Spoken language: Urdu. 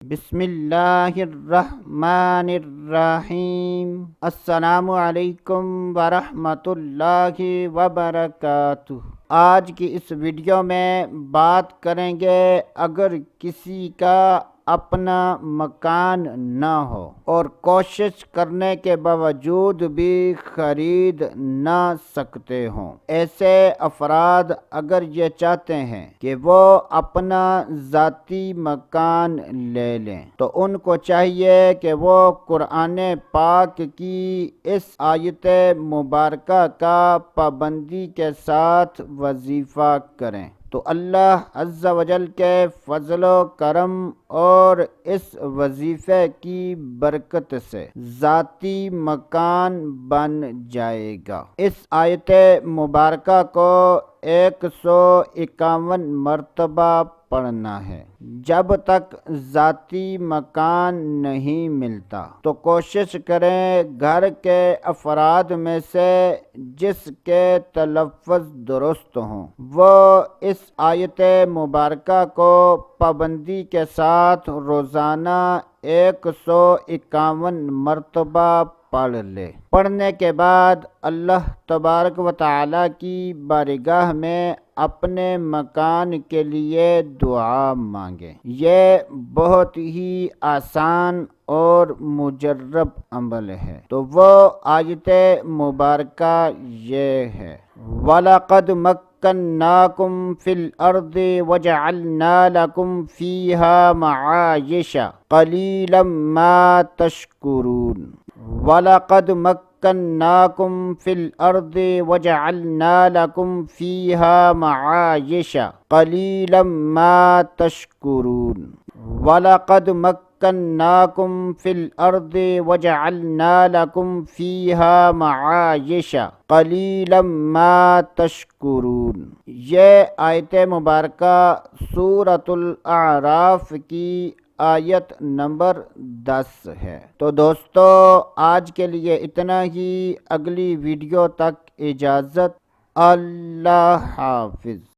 بسم اللہ الرحمن الرحیم۔ السلام علیکم ورحمۃ اللہ وبرکاتہ۔ آج کی اس ویڈیو میں بات کریں گے اگر کسی کا اپنا مکان نہ ہو اور کوشش کرنے کے باوجود بھی خرید نہ سکتے ہوں، ایسے افراد اگر یہ چاہتے ہیں کہ وہ اپنا ذاتی مکان لے لیں تو ان کو چاہیے کہ وہ قرآن پاک کی اس آیت مبارکہ کا پابندی کے ساتھ وظیفہ کریں تو اللہ عز و جل کے فضل و کرم اور اس وظیفے کی برکت سے ذاتی مکان بن جائے گا۔ اس آیت مبارکہ کو 151 مرتبہ پڑھنا ہے۔ جب تک ذاتی مکان نہیں ملتا تو کوشش کریں گھر کے افراد میں سے جس کے تلفظ درست ہوں وہ اس آیت مبارکہ کو پابندی کے ساتھ روزانہ 151 مرتبہ پڑھ لے۔ پڑھنے کے بعد اللہ تبارک و تعالی کی بارگاہ میں اپنے مکان کے لیے دعا مانگے۔ یہ بہت ہی آسان اور مجرب عمل ہے۔ تو وہ آیت مبارکہ یہ ہے: وَلَقَدْ مَكَّنَّاكُمْ فِي الْأَرْضِ وَجَعَلْنَا لَكُمْ فِيهَا مَعَايِشَ قَلِيلًا مَا تَشْكُرُونَ۔ وَلَقَدْ مَكَّنَّاكُمْ فِي الْأَرْضِ وَجَعَلْنَا لَكُمْ فِيهَا مَعَايِشَ قَلِيلًا مَا تَشْكُرُونَ۔ وَلَقَدْ مَكَّنَّاكُمْ فِي الْأَرْضِ وَجَعَلْنَا لَكُمْ فِيهَا مَعَايِشَ قَلِيلًا مَا تَشْكُرُونَ۔ یہ آیت مبارکہ سورۃ الاعراف کی آیت نمبر 10 ہے۔ تو دوستو آج کے لیے اتنا ہی، اگلی ویڈیو تک اجازت، اللہ حافظ۔